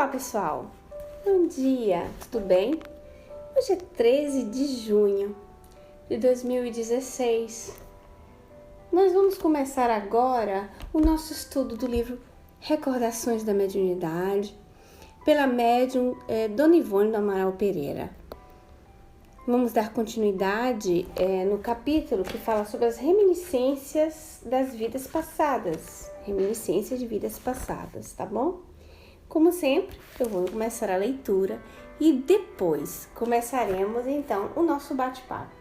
Olá pessoal, bom dia, tudo bem? Hoje é 13 de junho de 2016. Nós vamos começar agora o nosso estudo do livro Recordações da Mediunidade, pela médium Dona Ivone do Amaral Pereira. Vamos dar continuidade no capítulo que fala sobre as reminiscências das vidas passadas, reminiscências de vidas passadas, tá bom? Como sempre, eu vou começar a leitura e depois começaremos então o nosso bate-papo.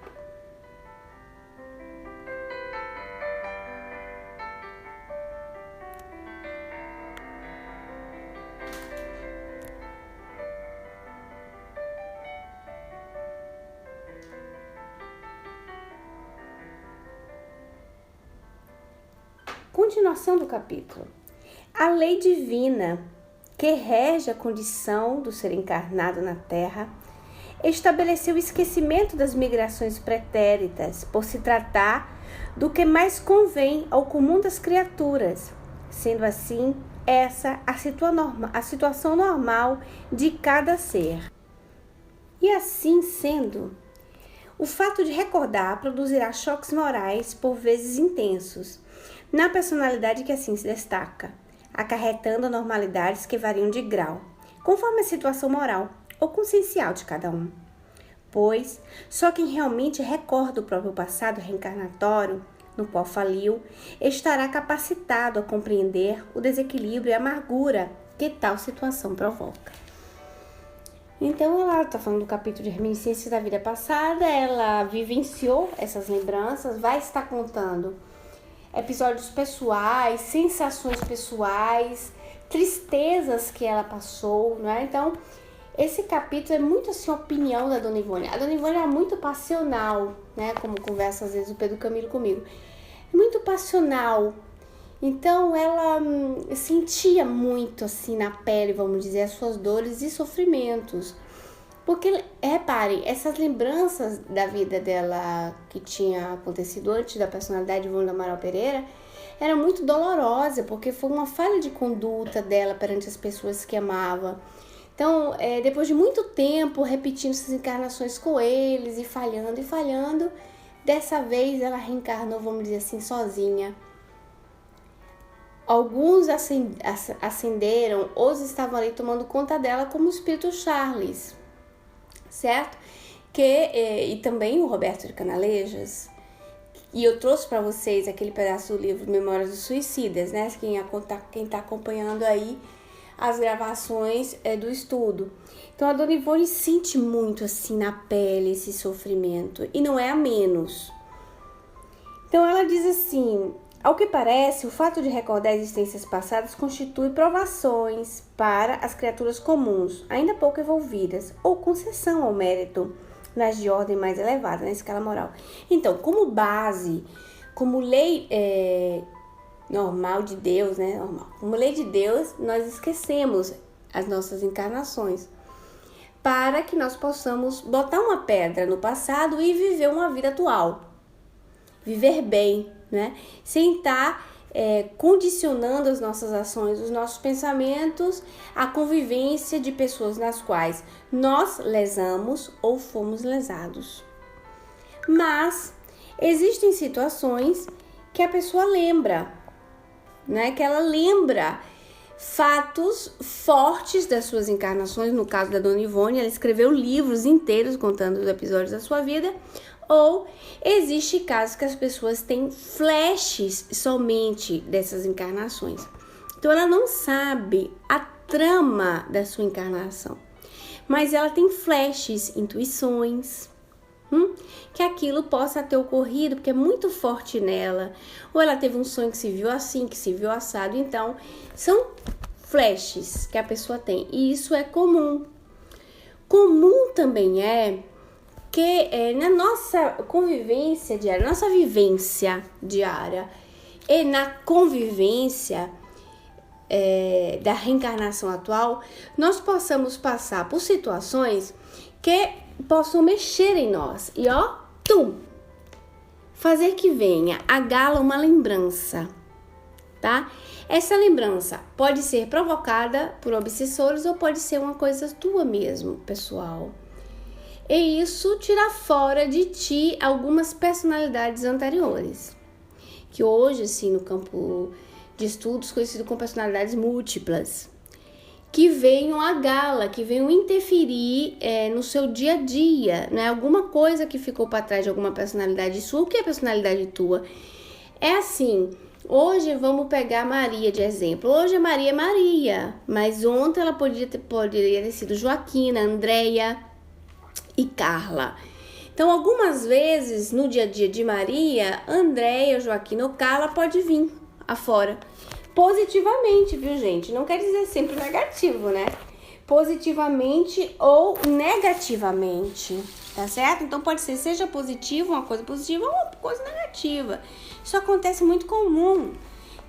Continuação do capítulo. A lei divina que rege a condição do ser encarnado na Terra, estabeleceu o esquecimento das migrações pretéritas, por se tratar do que mais convém ao comum das criaturas, sendo assim essa a situação normal de cada ser. E assim sendo, o fato de recordar produzirá choques morais por vezes intensos, na personalidade que assim se destaca, acarretando anormalidades que variam de grau, conforme a situação moral ou consciencial de cada um. Pois, só quem realmente recorda o próprio passado reencarnatório, no qual faliu, estará capacitado a compreender o desequilíbrio e a amargura que tal situação provoca. Então, ela está falando do capítulo de reminiscências da vida passada, ela vivenciou essas lembranças, vai estar contando episódios pessoais, sensações pessoais, tristezas que ela passou, né? Então, esse capítulo é muito assim, a opinião da Dona Ivone. A Dona Ivone é muito passional, né? Como conversa às vezes o Pedro Camilo comigo. É muito passional. Então, ela sentia muito assim na pele, vamos dizer, as suas dores e sofrimentos. Porque, reparem, essas lembranças da vida dela que tinha acontecido antes da personalidade de Ivone do Amaral Pereira era muito dolorosa, porque foi uma falha de conduta dela perante as pessoas que amava. Então, depois de muito tempo repetindo essas encarnações com eles e falhando, dessa vez ela reencarnou, vamos dizer assim, sozinha. Alguns ascenderam, outros estavam ali tomando conta dela, como o espírito Charles, certo? E também o Roberto de Canalejas. E eu trouxe para vocês aquele pedaço do livro Memórias dos Suicidas, né? Quem tá acompanhando aí as gravações do estudo. Então a Dona Ivone sente muito assim na pele esse sofrimento, e não é a menos. Então ela diz assim: ao que parece, o fato de recordar existências passadas constitui provações para as criaturas comuns, ainda pouco evolvidas, ou concessão ao mérito nas de ordem mais elevada, na escala moral. Então, como base, como lei normal de Deus, né? Como lei de Deus, nós esquecemos as nossas encarnações, para que nós possamos botar uma pedra no passado e viver uma vida atual. Viver bem, né? Sem estar condicionando as nossas ações, os nossos pensamentos, a convivência de pessoas nas quais nós lesamos ou fomos lesados. Mas existem situações que a pessoa lembra, né? Que ela lembra fatos fortes das suas encarnações. No caso da Dona Ivone, ela escreveu livros inteiros contando os episódios da sua vida. Ou existe casos que as pessoas têm flashes somente dessas encarnações. Então ela não sabe a trama da sua encarnação, mas ela tem flashes, intuições, que aquilo possa ter ocorrido porque é muito forte nela. Ou ela teve um sonho que se viu assim, que se viu assado. Então são flashes que a pessoa tem, e isso é comum. Comum também é que na nossa convivência diária, nossa vivência diária e na convivência da reencarnação atual, nós possamos passar por situações que possam mexer em nós e fazer que venha à gala uma lembrança, tá? Essa lembrança pode ser provocada por obsessores ou pode ser uma coisa tua mesmo, pessoal. E isso tira fora de ti algumas personalidades anteriores, que hoje, assim, no campo de estudos, conhecido como personalidades múltiplas, que venham à gala, que venham interferir no seu dia a dia, né? Alguma coisa que ficou para trás de alguma personalidade sua. O que é personalidade tua? É assim, hoje vamos pegar Maria de exemplo. Hoje a Maria é Maria, mas ontem ela poderia ter sido Joaquina, Andréia e Carla. Então, algumas vezes, no dia a dia de Maria, Andréia, Joaquina ou Carla pode vir afora. Positivamente, viu, gente? Não quer dizer sempre negativo, né? Positivamente ou negativamente, tá certo? Então pode ser seja positivo, uma coisa positiva ou uma coisa negativa. Isso acontece muito comum,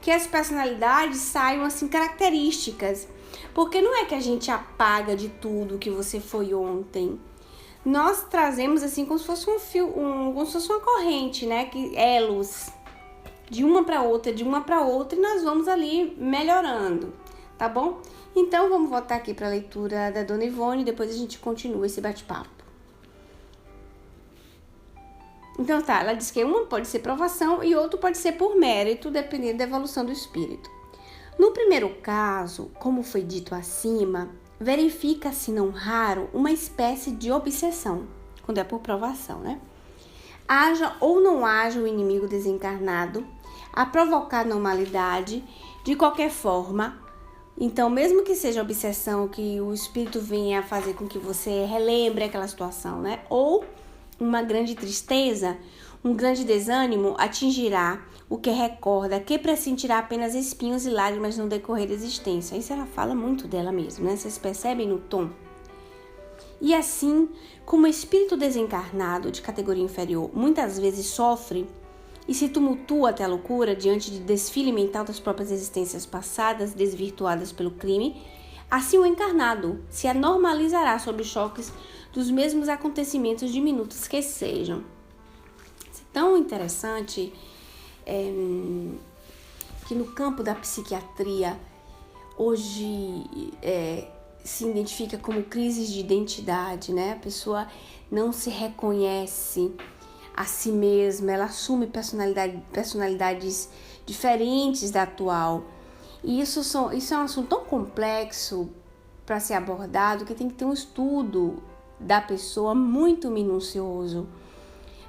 que as personalidades saiam assim características. Porque não é que a gente apaga de tudo que você foi ontem. Nós trazemos assim como se fosse um fio, como se fosse uma corrente, né? Que elos de uma para outra, e nós vamos ali melhorando, tá bom? Então, vamos voltar aqui para a leitura da Dona Ivone e depois a gente continua esse bate-papo. Então, tá, ela diz que uma pode ser provação e outro pode ser por mérito, dependendo da evolução do espírito. No primeiro caso, como foi dito acima, verifica-se não raro uma espécie de obsessão, quando é por provação, né? Haja ou não haja o inimigo desencarnado a provocar normalidade, de qualquer forma. Então, mesmo que seja obsessão, que o espírito venha a fazer com que você relembre aquela situação, né? Ou uma grande tristeza, um grande desânimo atingirá o que recorda, que pressentirá apenas espinhos e lágrimas no decorrer da existência. Isso ela fala muito dela mesma, né? Vocês percebem no tom? E assim, como o espírito desencarnado de categoria inferior muitas vezes sofre e se tumultua até a loucura diante de desfile mental das próprias existências passadas desvirtuadas pelo crime, assim o encarnado se anormalizará sob os choques dos mesmos acontecimentos diminutos que sejam. Isso é tão interessante que no campo da psiquiatria hoje se identifica como crises de identidade, né? A pessoa não se reconhece a si mesma, ela assume personalidades diferentes da atual. E isso é um assunto tão complexo para ser abordado que tem que ter um estudo da pessoa muito minucioso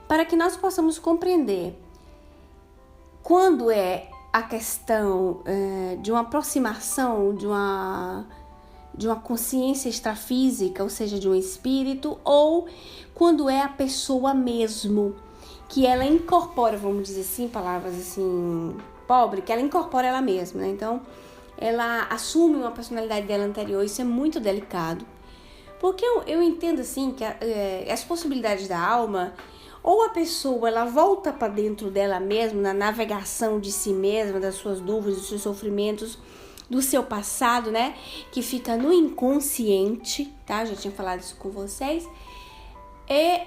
para que nós possamos compreender quando é a questão de uma aproximação de uma consciência extrafísica, ou seja, de um espírito, ou quando é a pessoa mesmo, que ela incorpora, vamos dizer assim, palavras assim, pobre, que ela incorpora ela mesma, né? Então, ela assume uma personalidade dela anterior, isso é muito delicado. Porque eu entendo assim que as possibilidades da alma, ou a pessoa ela volta para dentro dela mesma, na navegação de si mesma, das suas dúvidas, dos seus sofrimentos, do seu passado, né? Que fica no inconsciente, tá? Já tinha falado isso com vocês. E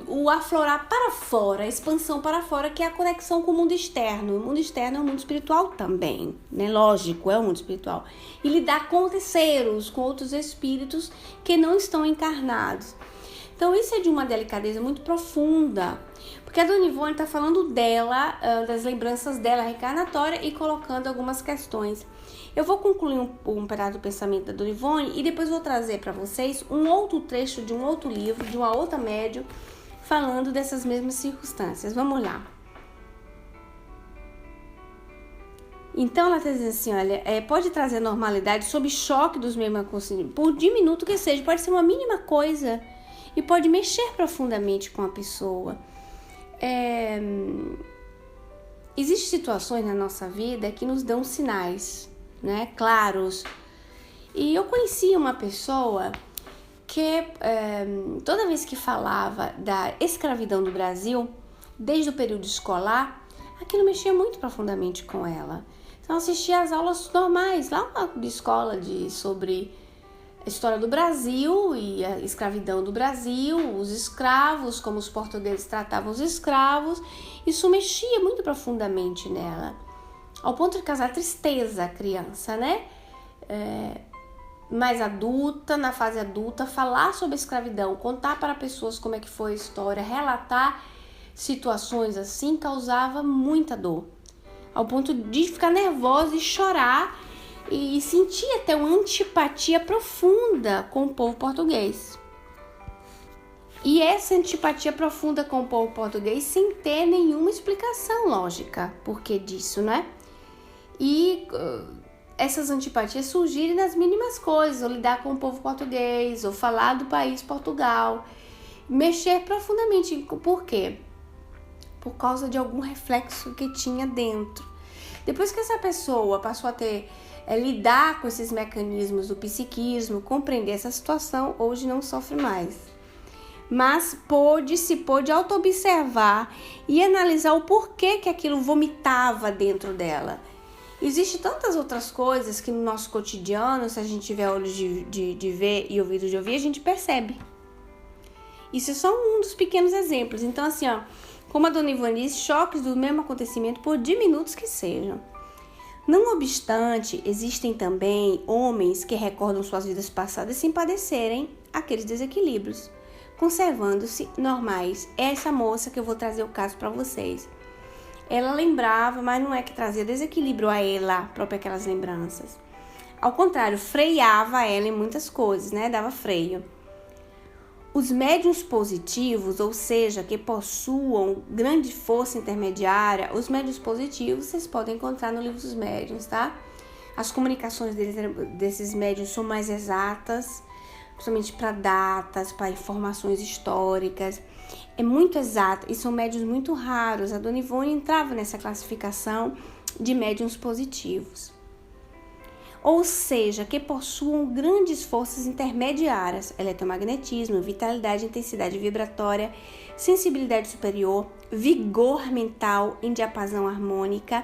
o aflorar para fora, a expansão para fora, que é a conexão com o mundo externo. O mundo externo é o mundo espiritual também, né? Lógico, é o mundo espiritual. E lidar com terceiros, com outros espíritos que não estão encarnados. Então, isso é de uma delicadeza muito profunda, porque a Dona Ivone está falando dela, das lembranças dela reencarnatória e colocando algumas questões. Eu vou concluir um pedaço do pensamento da Dona Ivone e depois vou trazer para vocês um outro trecho de um outro livro, de uma outra médium, falando dessas mesmas circunstâncias. Vamos lá. Então, ela está dizendo assim, olha, pode trazer normalidade sob choque dos mesmos acontecimentos, por diminuto que seja, pode ser uma mínima coisa, e pode mexer profundamente com a pessoa. Existem situações na nossa vida que nos dão sinais, né, claros. E eu conhecia uma pessoa que toda vez que falava da escravidão do Brasil, desde o período escolar, aquilo mexia muito profundamente com ela. Então, assistia às aulas normais, lá na escola sobre a história do Brasil e a escravidão do Brasil, os escravos, como os portugueses tratavam os escravos. Isso mexia muito profundamente nela, ao ponto de causar tristeza à criança, né? Mais adulta, na fase adulta, falar sobre a escravidão, contar para pessoas como é que foi a história, relatar situações assim, causava muita dor, ao ponto de ficar nervosa e chorar e sentir até uma antipatia profunda com o povo português. E essa antipatia profunda com o povo português sem ter nenhuma explicação lógica por que disso, né? E essas antipatias surgirem nas mínimas coisas, ou lidar com o povo português, ou falar do país Portugal, mexer profundamente. Por quê? Por causa de algum reflexo que tinha dentro. Depois que essa pessoa passou a lidar com esses mecanismos do psiquismo, compreender essa situação, hoje não sofre mais. Mas se pôde auto-observar e analisar o porquê que aquilo vomitava dentro dela. Existem tantas outras coisas que no nosso cotidiano, se a gente tiver olhos de ver e ouvidos de ouvir, a gente percebe. Isso é só um dos pequenos exemplos. Então, assim, como a dona Ivone disse, choques do mesmo acontecimento, por diminutos que sejam. Não obstante, existem também homens que recordam suas vidas passadas sem padecerem aqueles desequilíbrios, conservando-se normais. Essa moça que eu vou trazer o caso para vocês. Ela lembrava, mas não é que trazia desequilíbrio a ela, própria aquelas lembranças. Ao contrário, freava ela em muitas coisas, né? Dava freio. Os médiuns positivos, ou seja, que possuam grande força intermediária, os médiuns positivos vocês podem encontrar no livro dos médiuns, tá? As comunicações desses médiuns são mais exatas, principalmente para datas, para informações históricas. É muito exato e são médiuns muito raros. A dona Ivone entrava nessa classificação de médiuns positivos. Ou seja, que possuam grandes forças intermediárias, eletromagnetismo, vitalidade, intensidade vibratória, sensibilidade superior, vigor mental em diapasão harmônico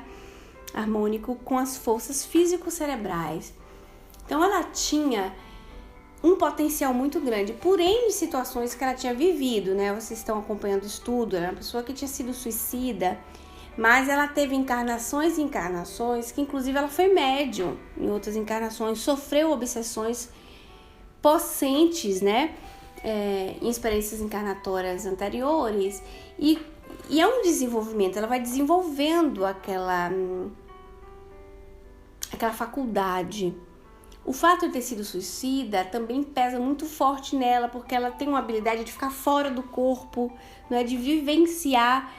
com as forças físico-cerebrais. Então ela tinha um potencial muito grande, por N situações que ela tinha vivido, né? Vocês estão acompanhando o estudo, ela era uma pessoa que tinha sido suicida, mas ela teve encarnações e encarnações, que inclusive ela foi médium em outras encarnações, sofreu obsessões possentes, né? Em experiências encarnatórias anteriores, e é um desenvolvimento, ela vai desenvolvendo aquela faculdade. O fato de ter sido suicida também pesa muito forte nela, porque ela tem uma habilidade de ficar fora do corpo, né? De vivenciar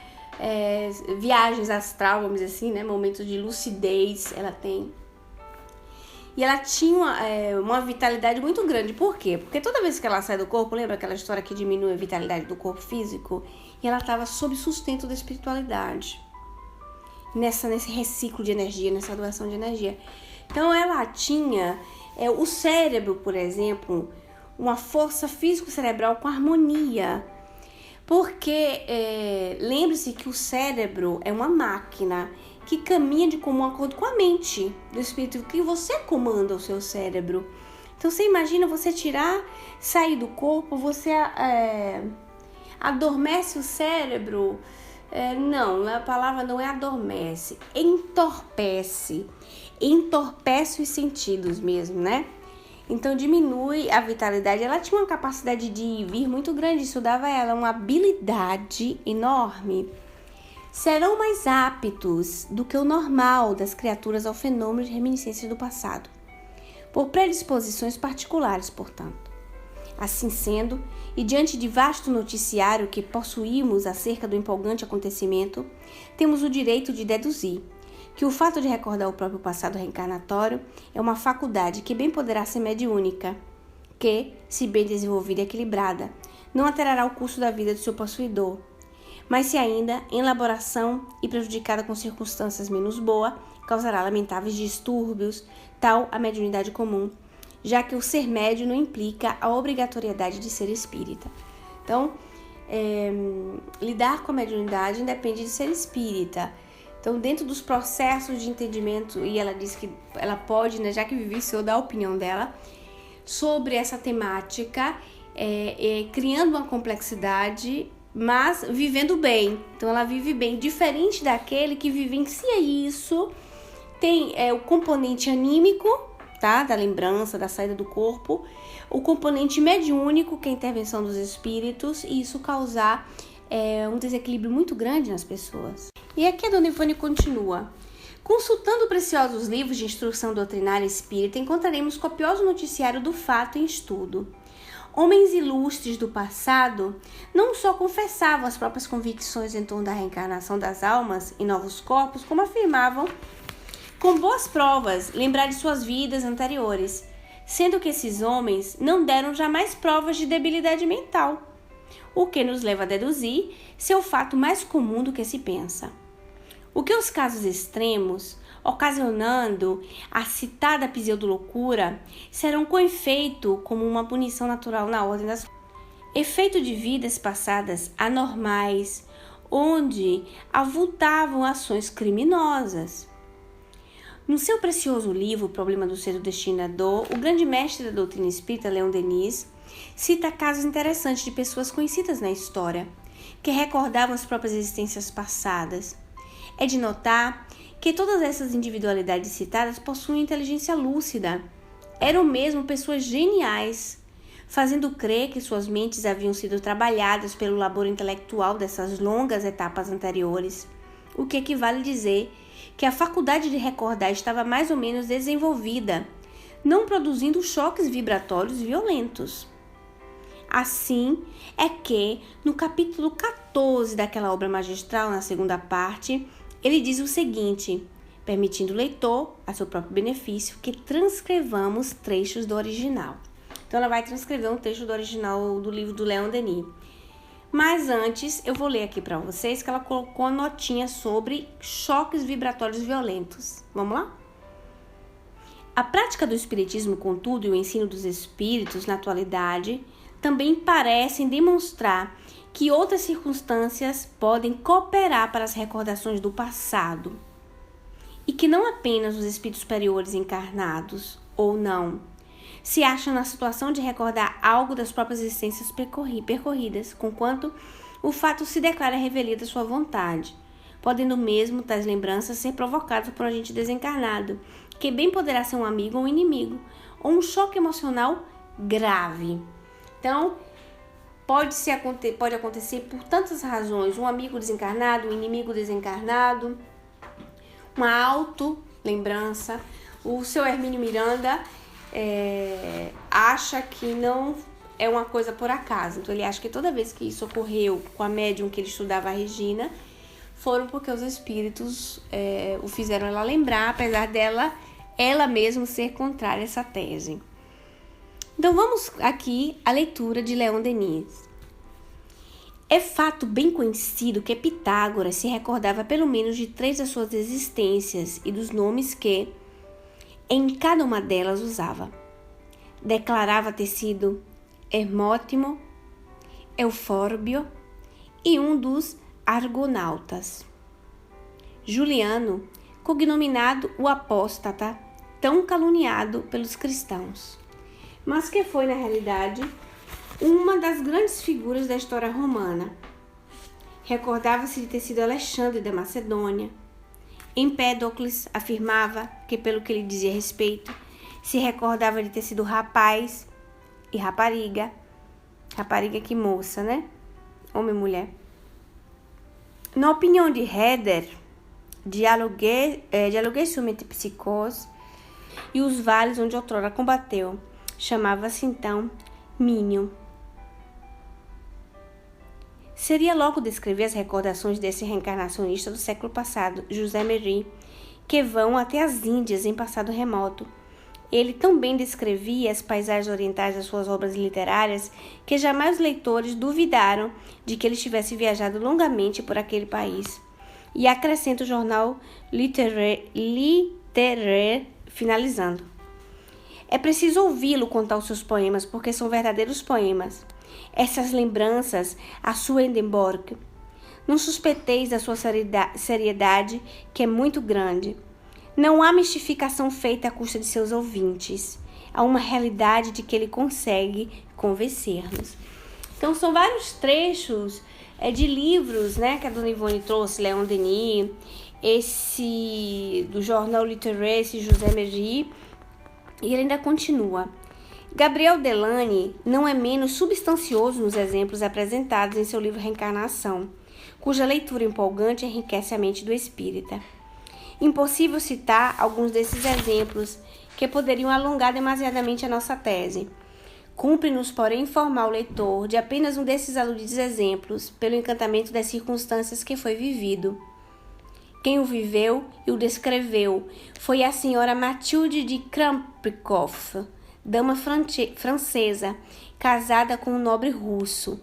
viagens astral, vamos dizer assim, né? Momentos de lucidez ela tem. E ela tinha uma vitalidade muito grande. Por quê? Porque toda vez que ela sai do corpo, lembra aquela história que diminui a vitalidade do corpo físico? E ela estava sob sustento da espiritualidade. Nesse reciclo de energia, nessa doação de energia. Então ela tinha o cérebro, por exemplo, uma força físico-cerebral com harmonia. Porque lembre-se que o cérebro é uma máquina que caminha de comum acordo com a mente do espírito, que você comanda o seu cérebro. Então você imagina você sair do corpo, você adormece o cérebro. Não, a palavra não é adormece, entorpece os sentidos mesmo, né? Então diminui a vitalidade. Ela tinha uma capacidade de vir muito grande, isso dava a ela uma habilidade enorme. Serão mais aptos do que o normal das criaturas ao fenômeno de reminiscências do passado, por predisposições particulares, portanto. Assim sendo, e diante de vasto noticiário que possuímos acerca do empolgante acontecimento, temos o direito de deduzir que o fato de recordar o próprio passado reencarnatório é uma faculdade que bem poderá ser mediúnica, que, se bem desenvolvida e equilibrada, não alterará o curso da vida do seu possuidor, mas se ainda, em elaboração e prejudicada com circunstâncias menos boas, causará lamentáveis distúrbios, tal a mediunidade comum, já que o ser médium não implica a obrigatoriedade de ser espírita. Então, lidar com a mediunidade independe de ser espírita. Então, dentro dos processos de entendimento, e ela diz que ela pode, né, já que vivenciou, dar a opinião dela, sobre essa temática, criando uma complexidade, mas vivendo bem. Então ela vive bem, diferente daquele que vivencia isso. Tem o componente anímico, tá? Da lembrança, da saída do corpo, o componente mediúnico, que é a intervenção dos espíritos, e isso causar um desequilíbrio muito grande nas pessoas. E aqui a Dona Ivone continua. Consultando preciosos livros de instrução doutrinária espírita, encontraremos copioso noticiário do fato em estudo. Homens ilustres do passado não só confessavam as próprias convicções em torno da reencarnação das almas em novos corpos, como afirmavam com boas provas lembrar de suas vidas anteriores, sendo que esses homens não deram jamais provas de debilidade mental, o que nos leva a deduzir ser o fato mais comum do que se pensa. O que os casos extremos, ocasionando a citada pseudo-loucura, serão com efeito como uma punição natural na ordem das efeito de vidas passadas anormais, onde avultavam ações criminosas. No seu precioso livro, O Problema do Ser e do Destino e da Dor, o grande mestre da doutrina espírita, Leon Denis, cita casos interessantes de pessoas conhecidas na história, que recordavam as próprias existências passadas. É de notar que todas essas individualidades citadas possuem inteligência lúcida. Eram mesmo pessoas geniais, fazendo crer que suas mentes haviam sido trabalhadas pelo labor intelectual dessas longas etapas anteriores, o que equivale a dizer que a faculdade de recordar estava mais ou menos desenvolvida, não produzindo choques vibratórios violentos. Assim é que, no capítulo 14 daquela obra magistral, na segunda parte, ele diz o seguinte, permitindo o leitor, a seu próprio benefício, que transcrevamos trechos do original. Então, ela vai transcrever um trecho do original do livro do Leon Denis. Mas antes, eu vou ler aqui para vocês que ela colocou a notinha sobre choques vibratórios violentos. Vamos lá? A prática do espiritismo, contudo, e o ensino dos espíritos na atualidade também parecem demonstrar que outras circunstâncias podem cooperar para as recordações do passado e que não apenas os espíritos superiores encarnados ou não se acham na situação de recordar algo das próprias existências percorridas, conquanto o fato se declara revelia da sua vontade, podendo mesmo tais lembranças ser provocadas por um agente desencarnado, que bem poderá ser um amigo ou um inimigo, ou um choque emocional grave. Então, pode acontecer por tantas razões, um amigo desencarnado, um inimigo desencarnado, uma auto-lembrança. O seu Hermínio Miranda acha que não é uma coisa por acaso. Então ele acha que toda vez que isso ocorreu com a médium que ele estudava, a Regina, foram porque os espíritos o fizeram ela lembrar, apesar dela, ela mesma ser contrária a essa tese. Então vamos aqui à leitura de Leon Denis. É fato bem conhecido que Pitágoras se recordava pelo menos de 3 das suas existências e dos nomes que em cada uma delas usava. Declarava ter sido Hermótimo, Eufórbio e um dos argonautas. Juliano, cognominado o apóstata, tão caluniado pelos cristãos, mas que foi, na realidade, uma das grandes figuras da história romana. Recordava-se de ter sido Alexandre da Macedônia. Empédocles afirmava que, pelo que ele dizia a respeito, se recordava de ter sido rapaz e rapariga. Rapariga que moça, né? Homem e mulher. Na opinião de Herder, dialoguei sobre metempsicose e os vales onde outrora combateu. Chamava-se então Mínio. Seria logo descrever as recordações desse reencarnacionista do século passado, José Merri, que vão até as Índias em passado remoto. Ele também descrevia as paisagens orientais das suas obras literárias, que jamais os leitores duvidaram de que ele tivesse viajado longamente por aquele país. E acrescenta o jornal Littéraire, finalizando. É preciso ouvi-lo contar os seus poemas, porque são verdadeiros poemas. Essas lembranças a Swedenborg. Não suspeiteis da sua seriedade, que é muito grande. Não há mistificação feita à custa de seus ouvintes. Há uma realidade de que ele consegue convencer-nos. Então, são vários trechos de livros, né, que a dona Ivone trouxe, Leon Denis, esse do jornal Littéraire, esse José Merri, e ele ainda continua. Gabriel Delany não é menos substancioso nos exemplos apresentados em seu livro Reencarnação, cuja leitura empolgante enriquece a mente do espírita. Impossível citar alguns desses exemplos que poderiam alongar demasiadamente a nossa tese. Cumpre-nos, porém, informar o leitor de apenas um desses aludidos exemplos, pelo encantamento das circunstâncias que foi vivido. Quem o viveu e o descreveu foi a senhora Mathilde de Krampikoff, dama francesa, casada com um nobre russo,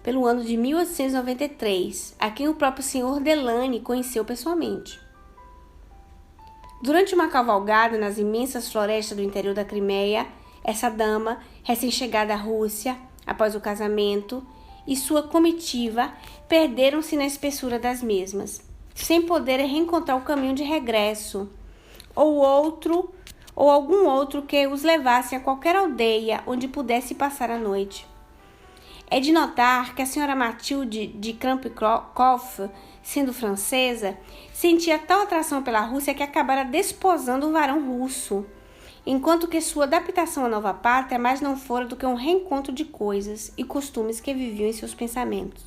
pelo ano de 1893, a quem o próprio senhor Delany conheceu pessoalmente. Durante uma cavalgada nas imensas florestas do interior da Crimeia, essa dama, recém-chegada à Rússia, após o casamento, e sua comitiva perderam-se na espessura das mesmas, sem poderem reencontrar o caminho de regresso, ou algum outro que os levasse a qualquer aldeia onde pudesse passar a noite. É de notar que a senhora Mathilde de Krampikoff, sendo francesa, sentia tal atração pela Rússia que acabara desposando um varão russo, enquanto que sua adaptação à nova pátria mais não fora do que um reencontro de coisas e costumes que viviam em seus pensamentos.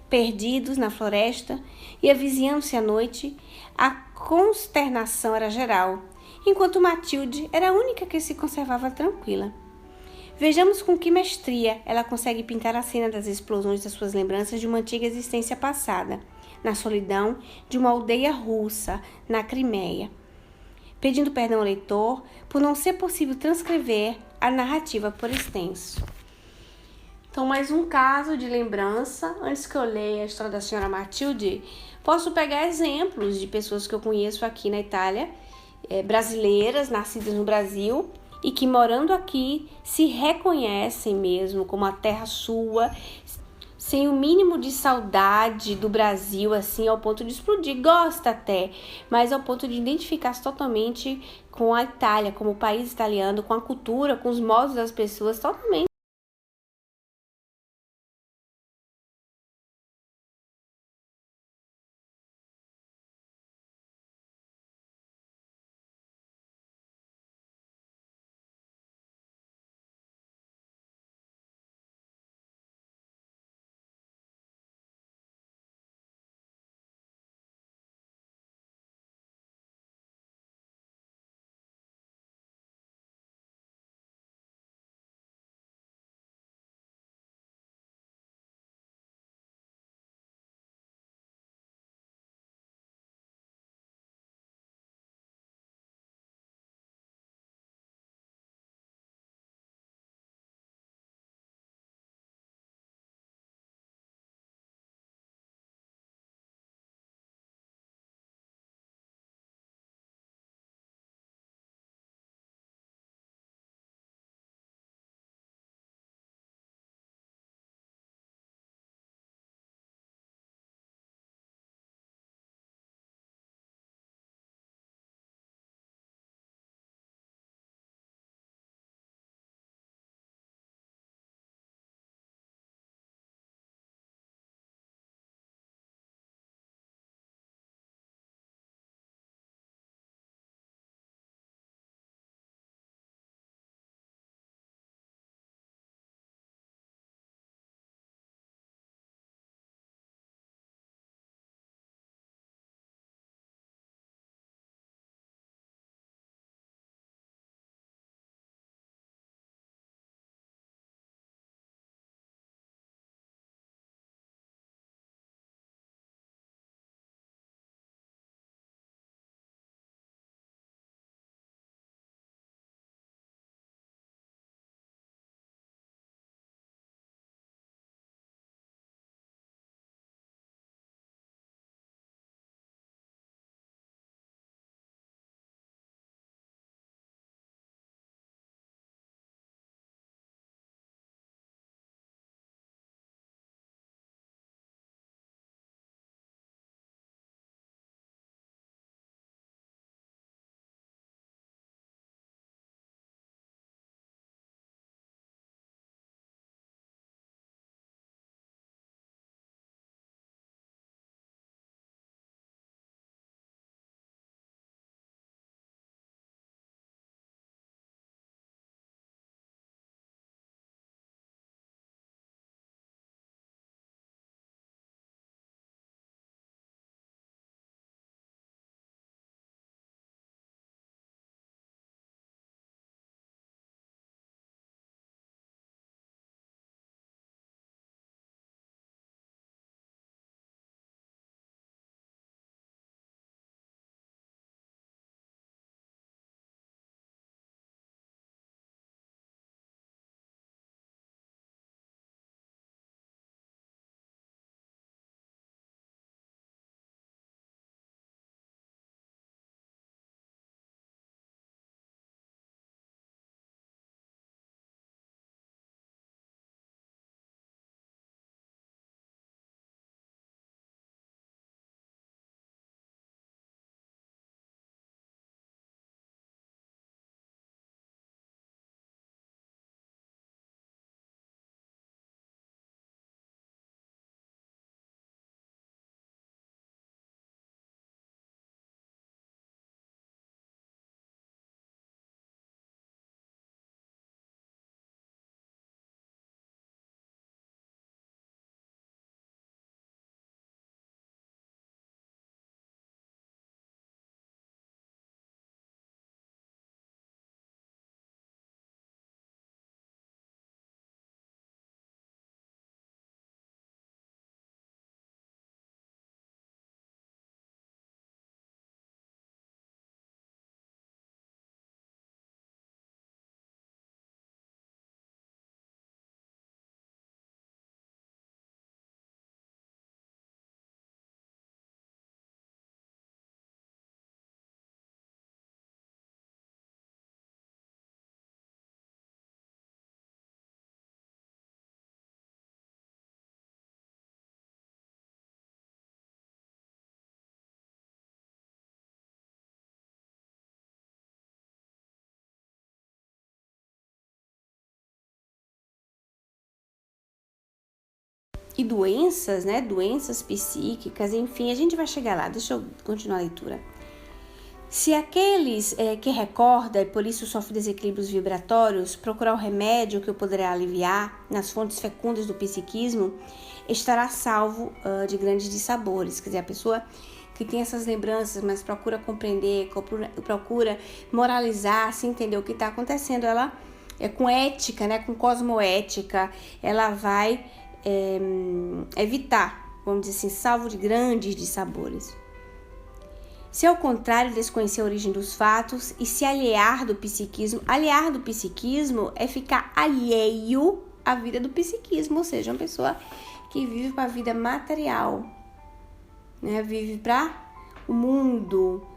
Perdidos na floresta e avizinhando-se à noite, a consternação era geral, enquanto Mathilde era a única que se conservava tranquila. Vejamos com que mestria ela consegue pintar a cena das explosões das suas lembranças de uma antiga existência passada, na solidão de uma aldeia russa, na Crimeia, pedindo perdão ao leitor por não ser possível transcrever a narrativa por extenso. Então, mais um caso de lembrança. Antes que eu leia a história da senhora Mathilde, posso pegar exemplos de pessoas que eu conheço aqui na Itália, brasileiras, nascidas no Brasil, e que morando aqui se reconhecem mesmo como a terra sua, sem o mínimo de saudade do Brasil, assim, ao ponto de explodir, gosta até, mas ao ponto de identificar-se totalmente com a Itália, como o país italiano, com a cultura, com os modos das pessoas, totalmente e doenças, né? Doenças psíquicas, enfim, a gente vai chegar lá. Deixa eu continuar a leitura. Se aqueles que recorda e por isso sofre desequilíbrios vibratórios, procurar o remédio que o poderá aliviar nas fontes fecundas do psiquismo, estará salvo de grandes dissabores. Quer dizer, a pessoa que tem essas lembranças, mas procura compreender, procura moralizar, se entender o que está acontecendo, ela com ética, né, com cosmoética, ela vai evitar, vamos dizer assim, salvo de grandes dissabores. Se ao contrário desconhecer a origem dos fatos e se alhear do psiquismo é ficar alheio à vida do psiquismo, ou seja, uma pessoa que vive para a vida material, né? Vive para o mundo,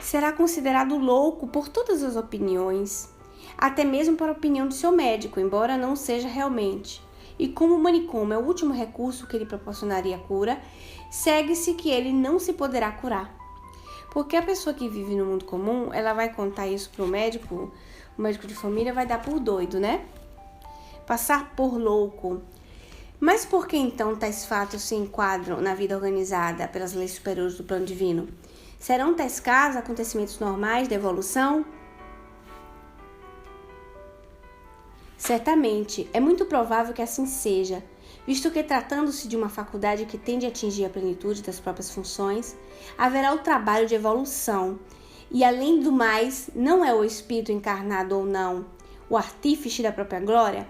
será considerado louco por todas as opiniões, até mesmo por a opinião do seu médico, embora não seja realmente. E como o manicômio é o último recurso que lhe proporcionaria a cura, segue-se que ele não se poderá curar. Porque a pessoa que vive no mundo comum, ela vai contar isso para o médico de família vai dar por doido, né? Passar por louco. Mas por que então tais fatos se enquadram na vida organizada pelas leis superiores do plano divino? Serão tais casos acontecimentos normais da evolução? Certamente, é muito provável que assim seja, visto que, tratando-se de uma faculdade que tende a atingir a plenitude das próprias funções, haverá o trabalho de evolução, e além do mais, não é o espírito encarnado ou não o artífice da própria glória?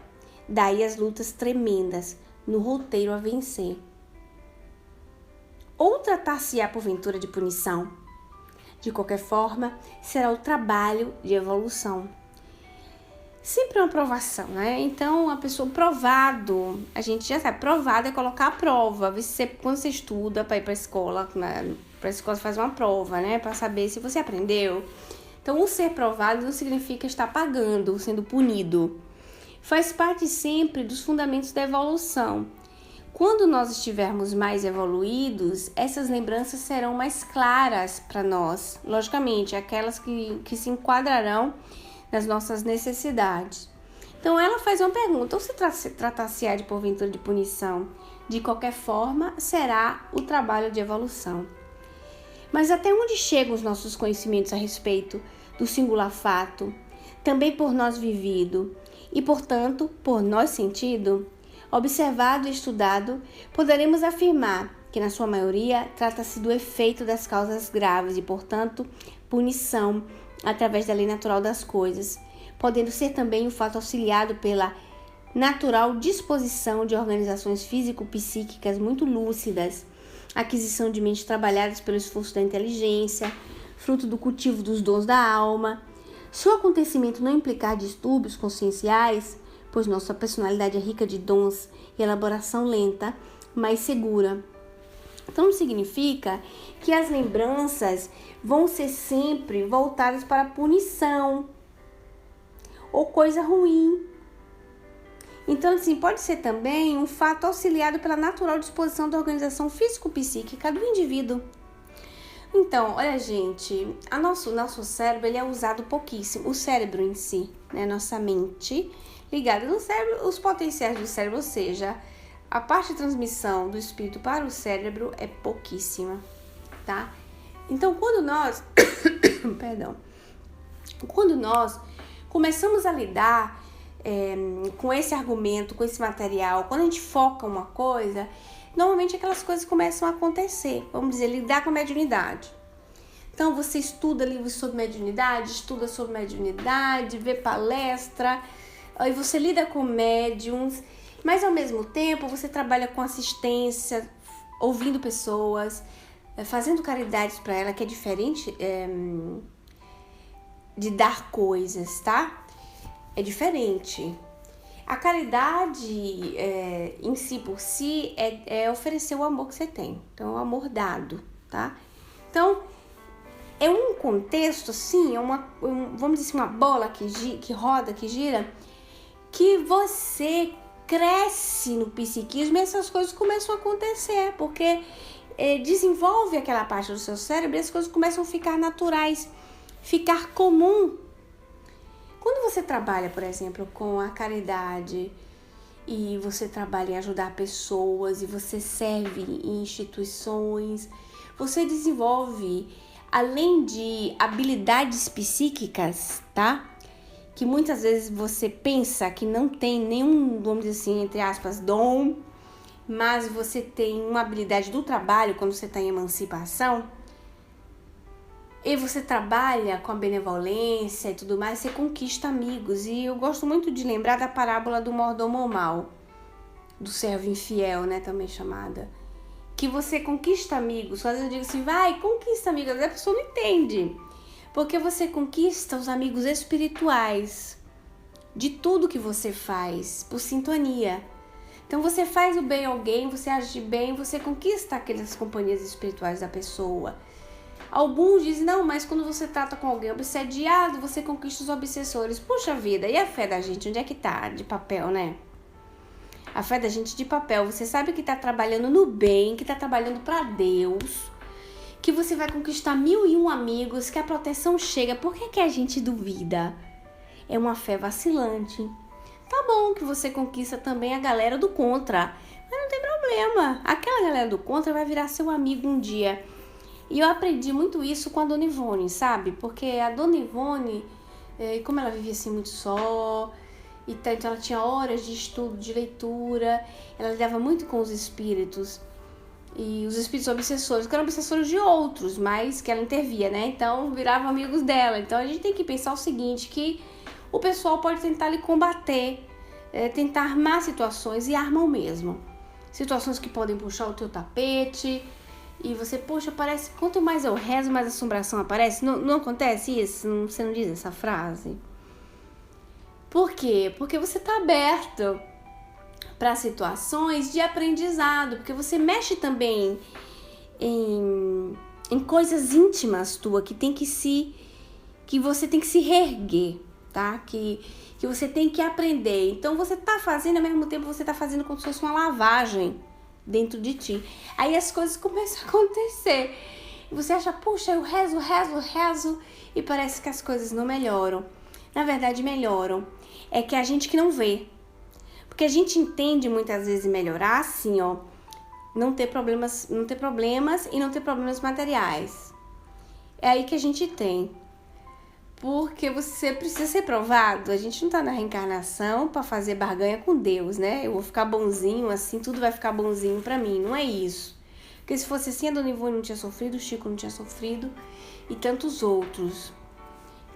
Daí as lutas tremendas no roteiro a vencer. Ou tratar-se-á porventura de punição? De qualquer forma, será o trabalho de evolução. Sempre uma provação, né? Então, a pessoa provado, a gente já sabe, provado é colocar a prova. Quando você estuda para ir para a escola, faz uma prova, né? Para saber se você aprendeu. Então, o ser provado não significa estar pagando, sendo punido. Faz parte sempre dos fundamentos da evolução. Quando nós estivermos mais evoluídos, essas lembranças serão mais claras para nós. Logicamente, aquelas que se enquadrarão nas nossas necessidades. Então ela faz uma pergunta: ou se tratar-se-á de porventura de punição? De qualquer forma, será o trabalho de evolução. Mas até onde chegam os nossos conhecimentos a respeito do singular fato, também por nós vivido, e portanto por nós sentido, observado e estudado, poderemos afirmar que na sua maioria trata-se do efeito das causas graves e portanto punição através da lei natural das coisas, podendo ser também o fato auxiliado pela natural disposição de organizações físico-psíquicas muito lúcidas, aquisição de mentes trabalhadas pelo esforço da inteligência, fruto do cultivo dos dons da alma. Se o acontecimento não implicar distúrbios conscienciais, pois nossa personalidade é rica de dons e elaboração lenta, mas segura. Então significa que as lembranças vão ser sempre voltadas para a punição ou coisa ruim. Então, assim, pode ser também um fato auxiliado pela natural disposição da organização físico-psíquica do indivíduo. Então, olha, gente, nosso cérebro ele é usado pouquíssimo. O cérebro em si, né, nossa mente ligada no cérebro, os potenciais do cérebro, ou seja, a parte de transmissão do espírito para o cérebro é pouquíssima, tá? Então, quando nós começamos a lidar com esse argumento, com esse material, quando a gente foca uma coisa, normalmente aquelas coisas começam a acontecer. Vamos dizer, lidar com a mediunidade. Então, você estuda livros sobre mediunidade, vê palestra, aí você lida com médiums, mas ao mesmo tempo você trabalha com assistência, ouvindo pessoas, fazendo caridades para ela, que é diferente de dar coisas, tá? É diferente. A caridade em si, por si, é oferecer o amor que você tem. Então, é o amor dado, tá? Então, é um contexto, assim, vamos dizer assim, uma bola que roda, que gira, que você cresce no psiquismo e essas coisas começam a acontecer, porque desenvolve aquela parte do seu cérebro e as coisas começam a ficar naturais, ficar comum. Quando você trabalha, por exemplo, com a caridade e você trabalha em ajudar pessoas, e você serve em instituições, você desenvolve, além de habilidades psíquicas, tá? Que muitas vezes você pensa que não tem nenhum, vamos dizer assim, entre aspas, dom, mas você tem uma habilidade do trabalho quando você está em emancipação, e você trabalha com a benevolência e tudo mais, você conquista amigos. E eu gosto muito de lembrar da parábola do mordomo mau, do servo infiel, né, também chamada. Que você conquista amigos. Às vezes eu digo assim, vai, conquista amigos. Às vezes a pessoa não entende. Porque você conquista os amigos espirituais de tudo que você faz, por sintonia. Então você faz o bem a alguém, você age bem, você conquista aquelas companhias espirituais da pessoa. Alguns dizem, não, mas quando você trata com alguém obsediado, você conquista os obsessores. Puxa vida, e a fé da gente, onde é que tá? De papel, né? A fé da gente de papel. Você sabe que tá trabalhando no bem, que tá trabalhando para Deus, que você vai conquistar 1001 amigos, que a proteção chega. Por que a gente duvida? É uma fé vacilante. Tá bom que você conquista também a galera do contra, mas não tem problema. Aquela galera do contra vai virar seu amigo um dia. E eu aprendi muito isso com a Dona Ivone, sabe? Porque a Dona Ivone, como ela vivia assim muito só, então ela tinha horas de estudo, de leitura, ela lidava muito com os espíritos. E os espíritos obsessores, que eram obsessores de outros, mas que ela intervia, né? Então viravam amigos dela. Então a gente tem que pensar o seguinte, que o pessoal pode tentar lhe combater, tentar armar situações, e armam mesmo. Situações que podem puxar o teu tapete, e você, poxa, parece, quanto mais eu rezo, mais assombração aparece. Não acontece isso? Você não diz essa frase? Por quê? Porque você está aberto para situações de aprendizado, porque você mexe também em coisas íntimas tua que você tem que se reerguer, tá? Que você tem que aprender. Então você tá fazendo, ao mesmo tempo você tá fazendo como se fosse uma lavagem dentro de ti. Aí as coisas começam a acontecer. E você acha, puxa, eu rezo, e parece que as coisas não melhoram. Na verdade, melhoram. É que a gente que não vê. Porque a gente entende muitas vezes melhorar assim, ó, não ter problemas e não ter problemas materiais. É aí que a gente tem. Porque você precisa ser provado. A gente não tá na reencarnação para fazer barganha com Deus, né? Eu vou ficar bonzinho, assim, tudo vai ficar bonzinho pra mim. Não é isso. Porque se fosse assim, a Dona Ivone não tinha sofrido, o Chico não tinha sofrido, e tantos outros.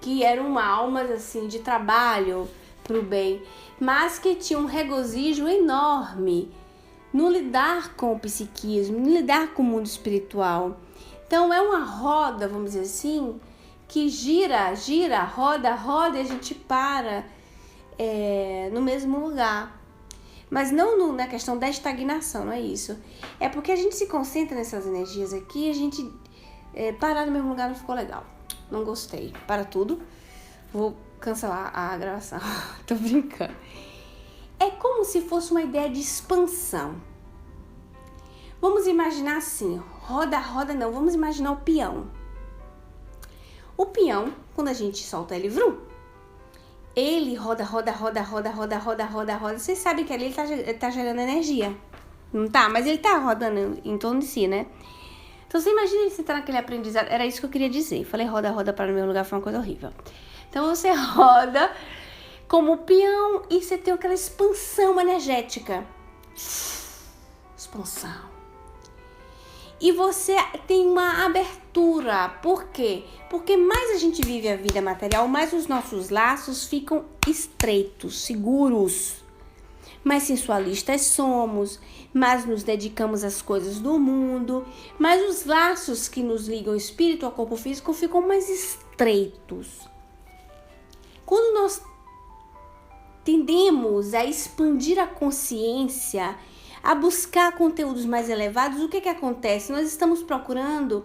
Que eram almas, assim, de trabalho pro bem, mas que tinham um regozijo enorme no lidar com o psiquismo, no lidar com o mundo espiritual. Então é uma roda, vamos dizer assim, que gira, roda, e a gente para no mesmo lugar. Mas não na questão da estagnação, não é isso. É porque a gente se concentra nessas energias aqui, a gente parar no mesmo lugar não ficou legal. Não gostei. Para tudo. Vou cancelar a gravação. Tô brincando. É como se fosse uma ideia de expansão. Vamos imaginar assim, roda não, vamos imaginar o peão. O peão, quando a gente solta ele, vrum, ele roda. Vocês sabem que ali ele tá gerando energia. Não tá? Mas ele tá rodando em torno de si, né? Então você imagina ele sentar naquele aprendizado. Era isso que eu queria dizer. Falei roda para no meu lugar, foi uma coisa horrível. Então você roda como peão e você tem aquela expansão energética. Expansão. E você tem uma abertura. Por quê? Porque mais a gente vive a vida material, mais os nossos laços ficam estreitos, seguros. Mais sensualistas somos, mais nos dedicamos às coisas do mundo, mais os laços que nos ligam espírito ao corpo físico ficam mais estreitos. Quando nós tendemos a expandir a consciência, a buscar conteúdos mais elevados, o que acontece? Nós estamos procurando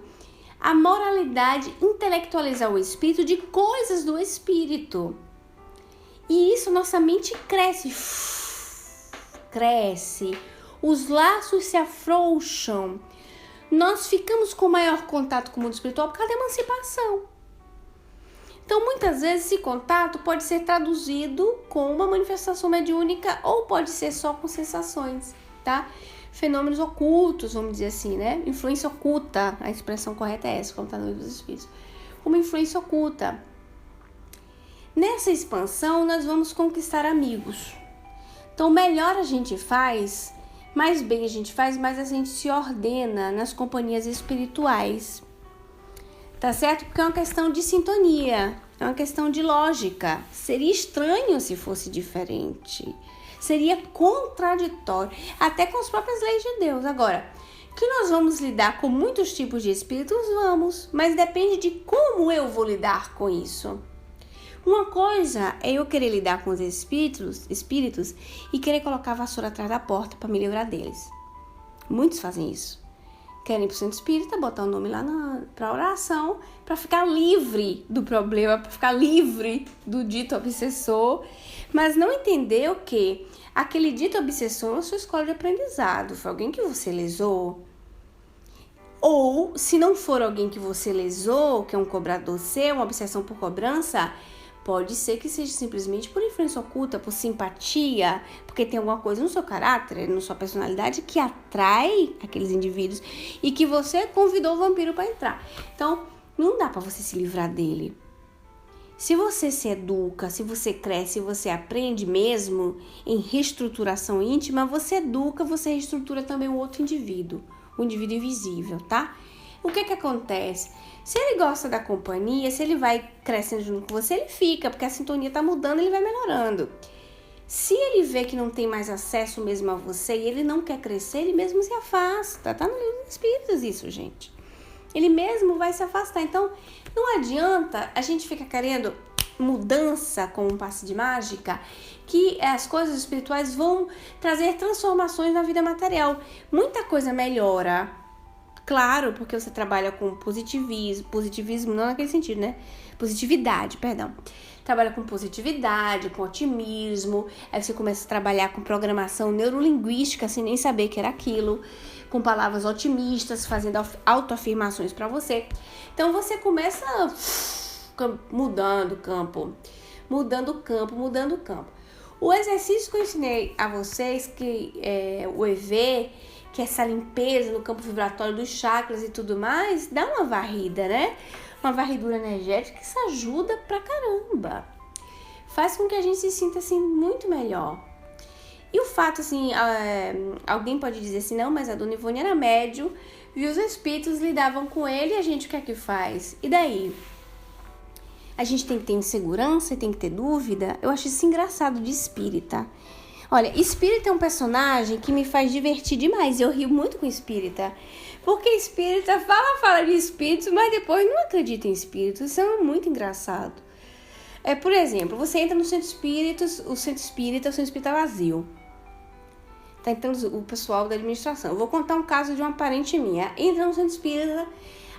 a moralidade, intelectualizar o espírito de coisas do espírito. E isso, nossa mente cresce, os laços se afrouxam, nós ficamos com maior contato com o mundo espiritual por causa da emancipação. Então, muitas vezes, esse contato pode ser traduzido com uma manifestação mediúnica ou pode ser só com sensações, tá? Fenômenos ocultos, vamos dizer assim, né? Influência oculta, a expressão correta é essa, como está no Livro dos Espíritos. Uma influência oculta. Nessa expansão, nós vamos conquistar amigos. Então, melhor a gente faz, mais bem a gente faz, mais a gente se ordena nas companhias espirituais. Tá certo? Porque é uma questão de sintonia, é uma questão de lógica. Seria estranho se fosse diferente. Seria contraditório, até com as próprias leis de Deus. Agora, que nós vamos lidar com muitos tipos de espíritos, vamos, mas depende de como eu vou lidar com isso. Uma coisa é eu querer lidar com os espíritos e querer colocar a vassoura atrás da porta para me livrar deles. Muitos fazem isso. Querem ir pro centro espírita, botar o nome lá pra oração, para ficar livre do problema, para ficar livre do dito obsessor, mas não entendeu que aquele dito obsessor é a sua escola de aprendizado, foi alguém que você lesou. Ou, se não for alguém que você lesou, que é um cobrador seu, uma obsessão por cobrança, pode ser que seja simplesmente por influência oculta, por simpatia, porque tem alguma coisa no seu caráter, na sua personalidade que atrai aqueles indivíduos e que você convidou o vampiro para entrar. Então, não dá para você se livrar dele. Se você se educa, se você cresce, se você aprende mesmo em reestruturação íntima, você educa, você reestrutura também o outro indivíduo, o indivíduo invisível, tá? O que acontece? Se ele gosta da companhia, se ele vai crescendo junto com você, ele fica, porque a sintonia tá mudando, ele vai melhorando. Se ele vê que não tem mais acesso mesmo a você e ele não quer crescer, ele mesmo se afasta. Tá no Livro dos Espíritos isso, gente. Ele mesmo vai se afastar. Então, não adianta a gente ficar querendo mudança como um passe de mágica, que as coisas espirituais vão trazer transformações na vida material. Muita coisa melhora. Claro, porque você trabalha com positivismo não naquele sentido, né? Positividade, perdão. Trabalha com positividade, com otimismo, aí você começa a trabalhar com programação neurolinguística, sem nem saber que era aquilo, com palavras otimistas, fazendo autoafirmações para você. Então você começa mudando o campo. O exercício que eu ensinei a vocês, que é o EV, que é essa limpeza no campo vibratório dos chakras e tudo mais, dá uma varrida, né? Uma varridura energética, que isso ajuda pra caramba. Faz com que a gente se sinta, assim, muito melhor. E o fato, assim, alguém pode dizer assim, não, mas a dona Ivone era médium, viu os espíritos, lidavam com ele e a gente o que é que faz? E daí? A gente tem que ter insegurança e tem que ter dúvida? Eu acho isso engraçado de espírita. Olha, espírita é um personagem que me faz divertir demais. Eu rio muito com espírita. Porque espírita fala de espíritos, mas depois não acredita em espíritos. Isso é muito engraçado. Por exemplo, você entra no centro espírita, o centro espírita vazio. Tá entrando o pessoal da administração. Eu vou contar um caso de uma parente minha. Entra no centro espírita,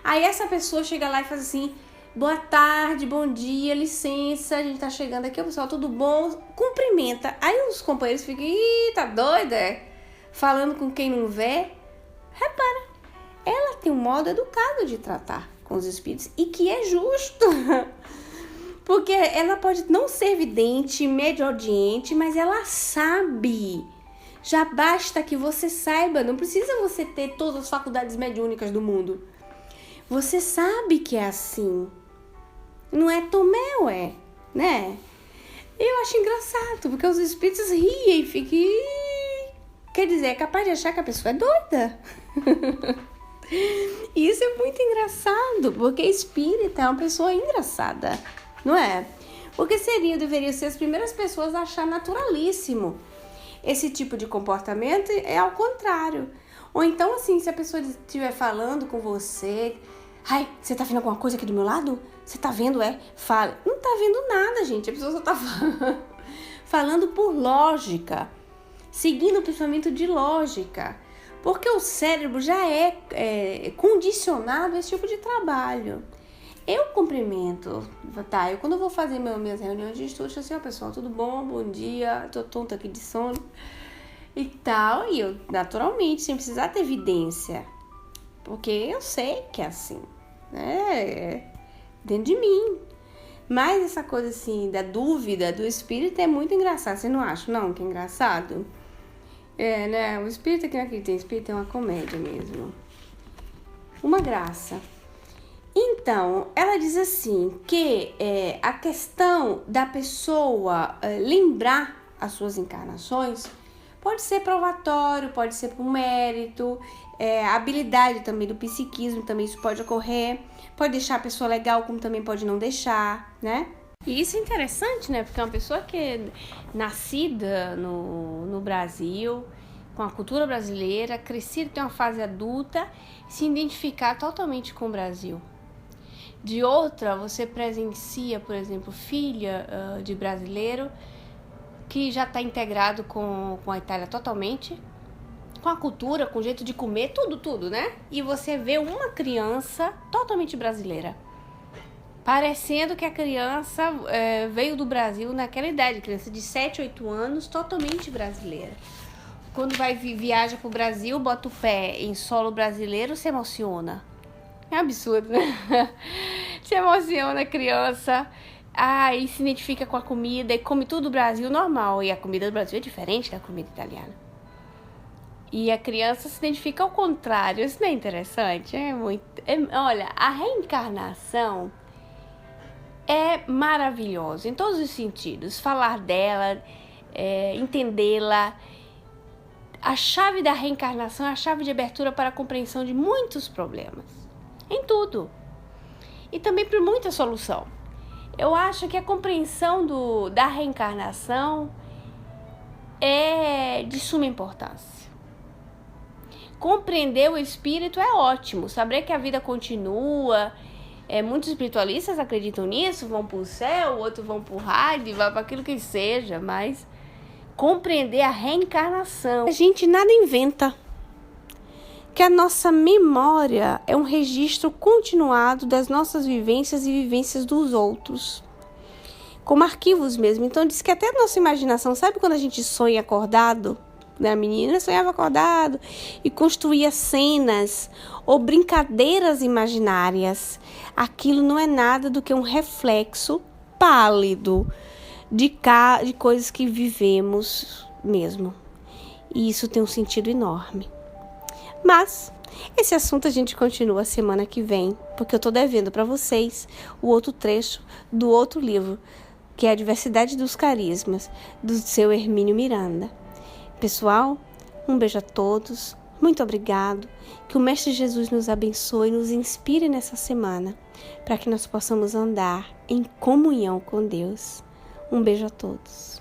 aí essa pessoa chega lá e faz assim: boa tarde, bom dia, licença, a gente tá chegando aqui, o pessoal, tudo bom? Cumprimenta. Aí os companheiros ficam, ih, tá doida? Falando com quem não vê. Repara, ela tem um modo educado de tratar com os espíritos e que é justo. Porque ela pode não ser vidente, mediaudiente, mas ela sabe. Já basta que você saiba, não precisa você ter todas as faculdades mediúnicas do mundo. Você sabe que é assim. Não é Tomé, né? Eu acho engraçado, porque os espíritos riem e ficam... Quer dizer, é capaz de achar que a pessoa é doida. E isso é muito engraçado, porque espírita é uma pessoa engraçada, não é? Porque deveria ser as primeiras pessoas a achar naturalíssimo. Esse tipo de comportamento é ao contrário. Ou então, assim, se a pessoa estiver falando com você... Ai, você tá vendo alguma coisa aqui do meu lado? Você tá vendo, Fala. Não tá vendo nada, gente. A pessoa só tá falando por lógica. Seguindo o pensamento de lógica. Porque o cérebro já é condicionado a esse tipo de trabalho. Eu cumprimento, tá? Quando eu vou fazer minhas reuniões de estudo, eu assim, pessoal, tudo bom? Bom dia, tô tonta aqui de sono e tal. E eu, naturalmente, sem precisar ter evidência, porque eu sei que é assim, né? Dentro de mim. Mas essa coisa assim, da dúvida do espírito é muito engraçado. Você não acha, não, que é engraçado? É, né? O espírito que não acredita em espírito é uma comédia mesmo. Uma graça. Então, ela diz assim, que a questão da pessoa lembrar as suas encarnações pode ser provatório, pode ser por mérito, a habilidade também do psiquismo, também isso pode ocorrer, pode deixar a pessoa legal, como também pode não deixar, né? E isso é interessante, né? Porque uma pessoa que é nascida no Brasil, com a cultura brasileira, crescida, tem uma fase adulta, se identificar totalmente com o Brasil. De outra, você presencia, por exemplo, filha de brasileiro, que já está integrado com a Itália totalmente, com a cultura, com o jeito de comer, tudo, né? E você vê uma criança totalmente brasileira. Parecendo que a criança veio do Brasil naquela idade, criança de 7, 8 anos, totalmente brasileira. Quando viaja pro Brasil, bota o pé em solo brasileiro, se emociona. É absurdo, né? Se emociona a criança, e se identifica com a comida e come tudo do Brasil normal. E a comida do Brasil é diferente da comida italiana. E a criança se identifica ao contrário. Isso não é interessante? Olha, a reencarnação é maravilhosa em todos os sentidos. Falar dela, entendê-la. A chave da reencarnação é a chave de abertura para a compreensão de muitos problemas. Em tudo. E também por muita solução. Eu acho que a compreensão da reencarnação é de suma importância. Compreender o espírito é ótimo. Saber que a vida continua. Muitos espiritualistas acreditam nisso, vão para o céu, outros vão para o rádio, vão para aquilo que seja, mas compreender a reencarnação. A gente nada inventa. Que a nossa memória é um registro continuado das nossas vivências e vivências dos outros. Como arquivos mesmo. Então diz que até a nossa imaginação, sabe quando a gente sonha acordado? Né? A menina sonhava acordado e construía cenas ou brincadeiras imaginárias. Aquilo não é nada do que um reflexo pálido de coisas que vivemos mesmo. E isso tem um sentido enorme. Mas esse assunto a gente continua semana que vem, porque eu estou devendo para vocês o outro trecho do outro livro, que é A Diversidade dos Carismas, do seu Hermínio Miranda. Pessoal, um beijo a todos, muito obrigado, que o Mestre Jesus nos abençoe e nos inspire nessa semana, para que nós possamos andar em comunhão com Deus. Um beijo a todos.